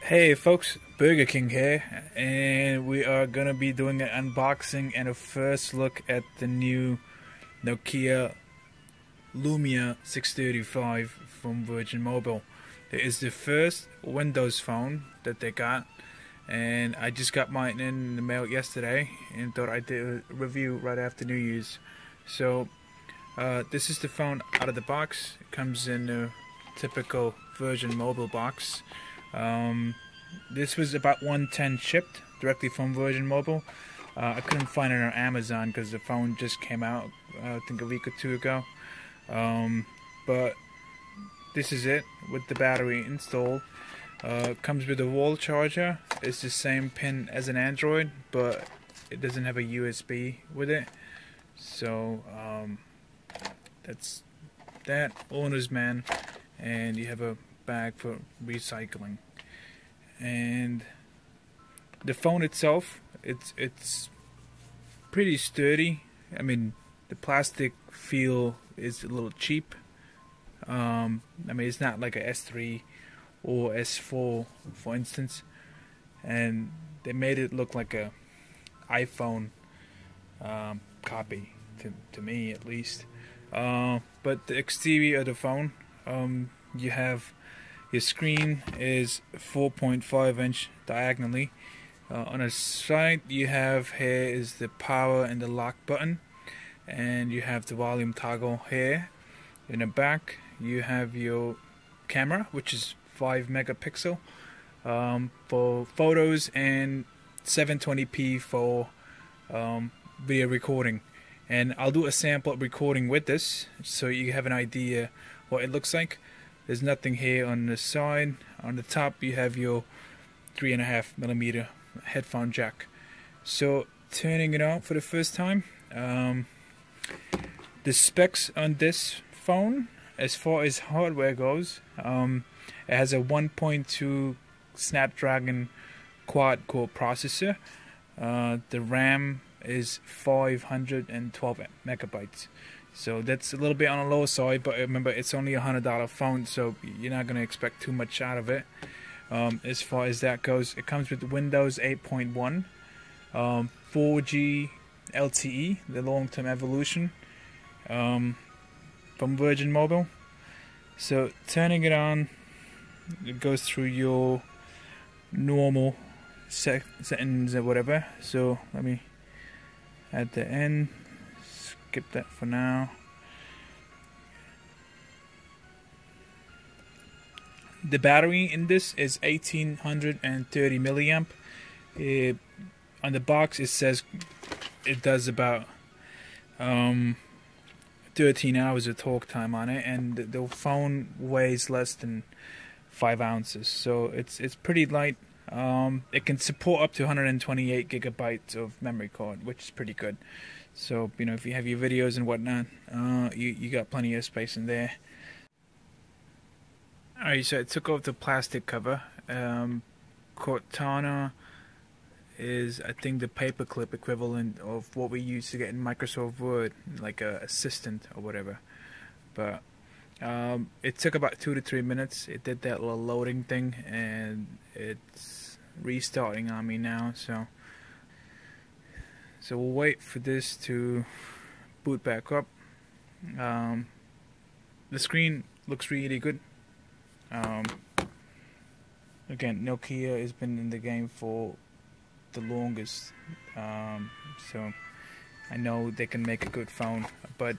Hey folks, Burger King here, and we are gonna be doing an unboxing and a first look at the new Nokia Lumia 635 from Virgin Mobile. It is the first Windows phone that they got, and I just got mine in the mail yesterday and thought I'd do a review right after New Year's. So this is the phone out of the box. It comes in a typical Virgin Mobile box. This was about 110 shipped directly from Virgin Mobile. I couldn't find it on Amazon because the phone just came out I think a week or two ago. But this is it with the battery installed. Comes with a wall charger. It's the same pin as an Android, but it doesn't have a USB with it. So that's that. Owner's man, and you have a bag for recycling. And the phone itself, it's pretty sturdy. I mean, the plastic feel is a little cheap. I mean, it's not like a S3 or S4, for instance, and they made it look like a iPhone copy to me, at least. But the exterior of the phone, you have your screen is 4.5 inch diagonally. On the side you have here is the power and the lock button, and you have the volume toggle here. In the back you have your camera, which is 5 megapixel for photos, and 720p for video recording. And I'll do a sample recording with this so you have an idea what it looks like. There's nothing here on the side. On the top you have your 3.5mm headphone jack. So turning it on for the first time, the specs on this phone as far as hardware goes, it has a 1.2 Snapdragon quad-core processor. The RAM is 512 megabytes. So that's a little bit on the low side, but remember it's only a $100 phone, so you're not going to expect too much out of it. As far as that goes, it comes with Windows 8.1, 4G LTE, the long-term evolution, from Virgin Mobile. So turning it on, it goes through your normal settings or whatever. So let me at the end. Skip that for now. The battery in this is 1830 milliamp. On the box it says it does about 13 hours of talk time on it, and the phone weighs less than 5 ounces, so it's pretty light. It can support up to 128 gigabytes of memory card, which is pretty good. So, you know, if you have your videos and whatnot, you got plenty of space in there. Alright, so I took off the plastic cover. Cortana is, I think, the paperclip equivalent of what we use to get in Microsoft Word, like a assistant or whatever. But it took about 2 to 3 minutes. It did that little loading thing, and it's restarting on me now. So we'll wait for this to boot back up. The screen looks really good. Again, Nokia has been in the game for the longest, so I know they can make a good phone, but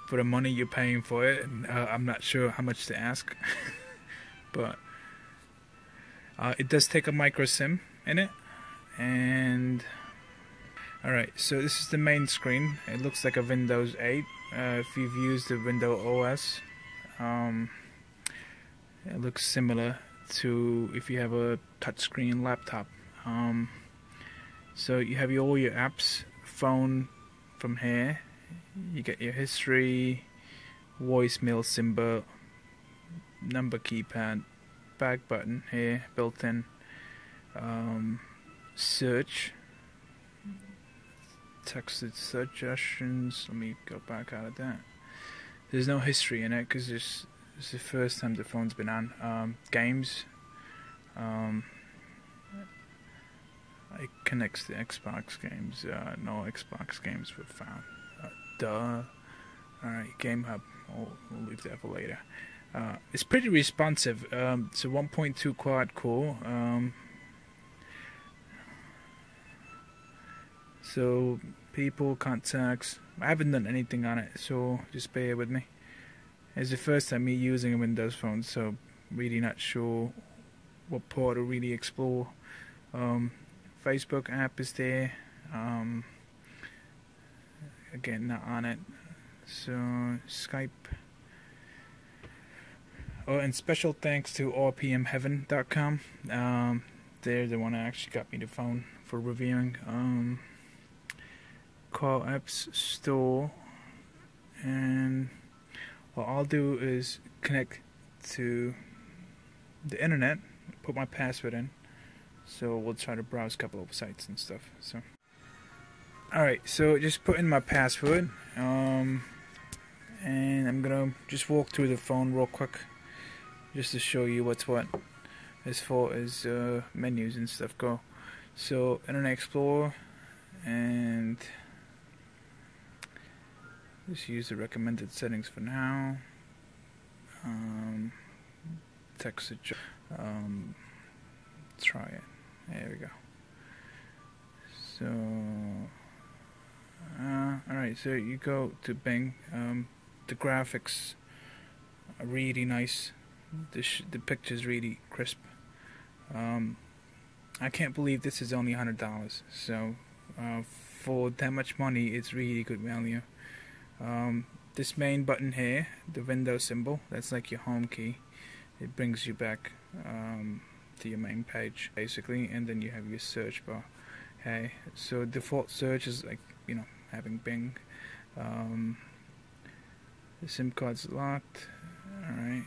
for the money you're paying for it, I'm not sure how much to ask. But it does take a micro SIM in it. And alright, so this is the main screen. It looks like a Windows 8. If you've used the Windows OS, it looks similar to if you have a touchscreen laptop. So you have all your apps, phone from here. You get your history, voicemail symbol, number keypad, back button here built in, search, texted suggestions. Let me go back out of that. There's no history in it because it's the first time the phone's been on. Games, It connects to Xbox games. No Xbox games were found. Duh. Alright, Game Hub. We'll leave that for later. It's pretty responsive. It's a 1.2 quad core. So people, contacts. I haven't done anything on it, so just bear with me. It's the first time me using a Windows phone, so really not sure what part to really explore. Facebook app is there. Again, not on it. So Skype. Oh, and special thanks to rpmheaven.com. They're the one that actually got me the phone for reviewing. Call apps store, and what I'll do is connect to the internet, put my password in. So we'll try to browse a couple of sites and stuff. So, alright, so just put in my password, and I'm gonna just walk through the phone real quick, just to show you what's what, as far as menus and stuff go. So Internet Explorer, and just use the recommended settings for now. Text try it. There we go. So, alright, so you go to Bing. The graphics are really nice. The picture's really crisp. I can't believe this is only $100. So, for that much money, it's really good value. This main button here, the Windows symbol, that's like your home key. It brings you back to your main page basically, and then you have your search bar. Okay, so default search is like, you know, having Bing. The SIM card's locked. Alright,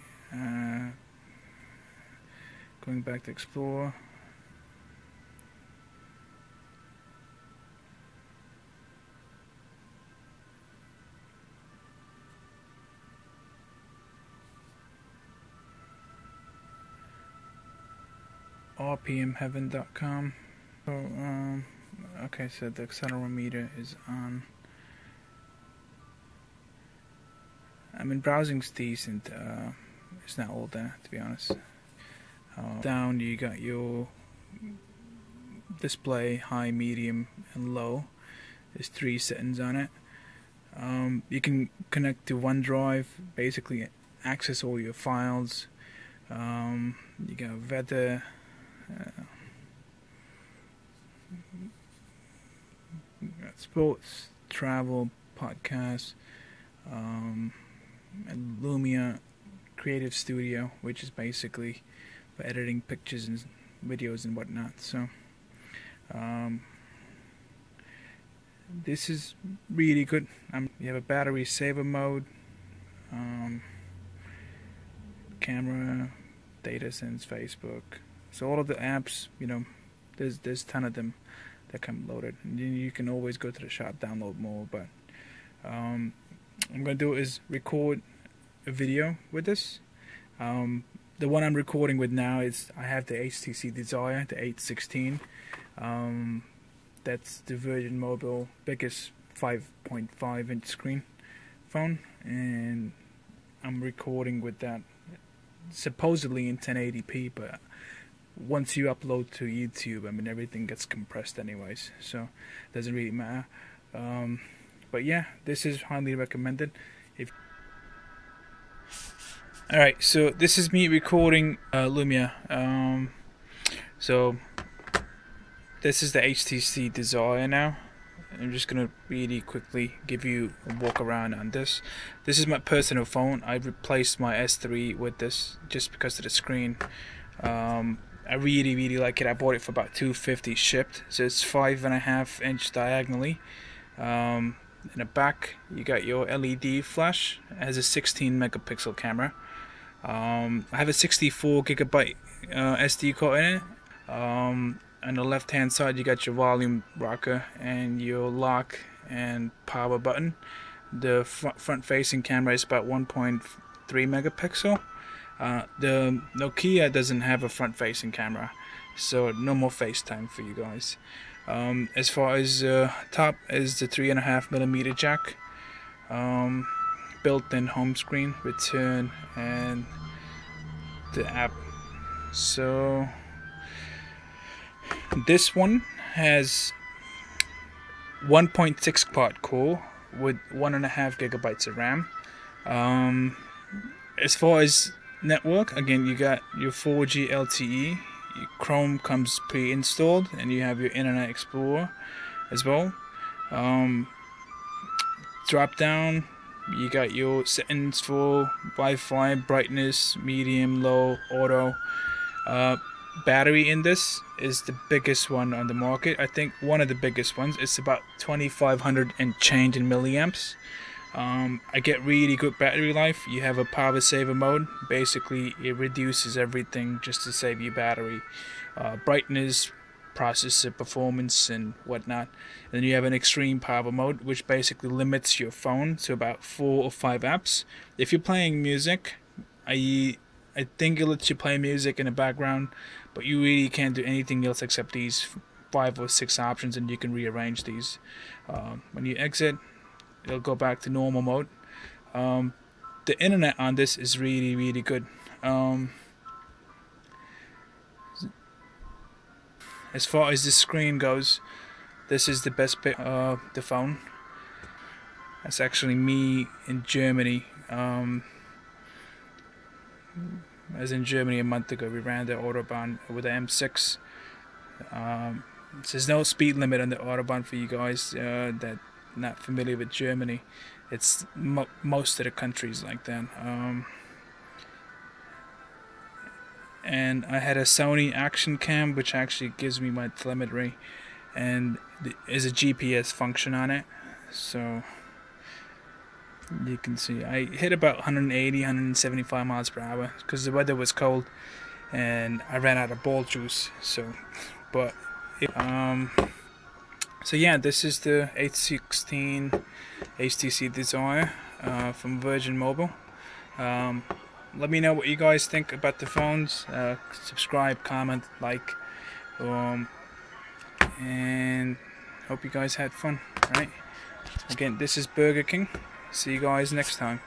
going back to Explorer. rpmheaven.com. So, okay, so the accelerometer is on. I mean, browsing's decent. It's not all that, to be honest. Down, you got your display, high, medium, and low. There's 3 settings on it. You can connect to OneDrive, basically access all your files. You got weather. Sports, travel, podcasts, and Lumia Creative Studio, which is basically for editing pictures and videos and whatnot. So this is really good. You have a battery saver mode, camera, data sense, Facebook. So all of the apps, you know, there's a ton of them that come loaded. And you can always go to the shop, download more. But I'm gonna do is record a video with this. The one I'm recording with now is I have the HTC Desire, the 816. That's the Virgin Mobile biggest 5.5 inch screen phone, and I'm recording with that supposedly in 1080p, but once you upload to YouTube, I mean, everything gets compressed anyways, so it doesn't really matter. But yeah, this is highly recommended. Alright, so this is me recording Lumia. So this is the HTC Desire now. I'm just gonna really quickly give you a walk around on this. This is my personal phone. I replaced my S3 with this just because of the screen. I really like it. I bought it for about $250 shipped. So it's 5.5 inch diagonally. In the back, you got your LED flash. It has a 16 megapixel camera. I have a 64 gigabyte SD card in it. On the left hand side, you got your volume rocker and your lock and power button. The front facing camera is about 1.3 megapixel. The Nokia doesn't have a front-facing camera, so no more FaceTime for you guys. As far as top is the 3.5mm jack, built-in home screen, return, and the app. So this one has 1.6 quad core with 1.5 gigabytes of RAM. As far as network, again, you got your 4G LTE. Chrome comes pre-installed, and you have your Internet Explorer as well. Drop down, you got your settings for Wi-Fi, brightness, medium, low, auto. Battery in this is the biggest one on the market. I think one of the biggest ones. It's about 2,500 and change in milliamps. I get really good battery life. You have a power saver mode. Basically, it reduces everything just to save you battery, brightness, processor performance, and whatnot. And then you have an extreme power mode, which basically limits your phone to about 4 or 5 apps. If you're playing music, I think it lets you play music in the background, but you really can't do anything else except these 5 or 6 options, and you can rearrange these. When you exit, it'll go back to normal mode. The internet on this is really good. As far as the screen goes, this is the best bit of the phone. That's actually me in Germany. As in Germany a month ago, we ran the Autobahn with the M6. There's no speed limit on the Autobahn for you guys that not familiar with Germany. It's most of the countries like that. And I had a Sony Action Cam, which actually gives me my telemetry, and there's a GPS function on it. So you can see I hit about 180, 175 miles per hour because the weather was cold and I ran out of ball juice. So yeah, this is the 816 HTC Desire from Virgin Mobile. Let me know what you guys think about the phones. Subscribe, comment, like, and hope you guys had fun. Right? Again, this is Burger King. See you guys next time.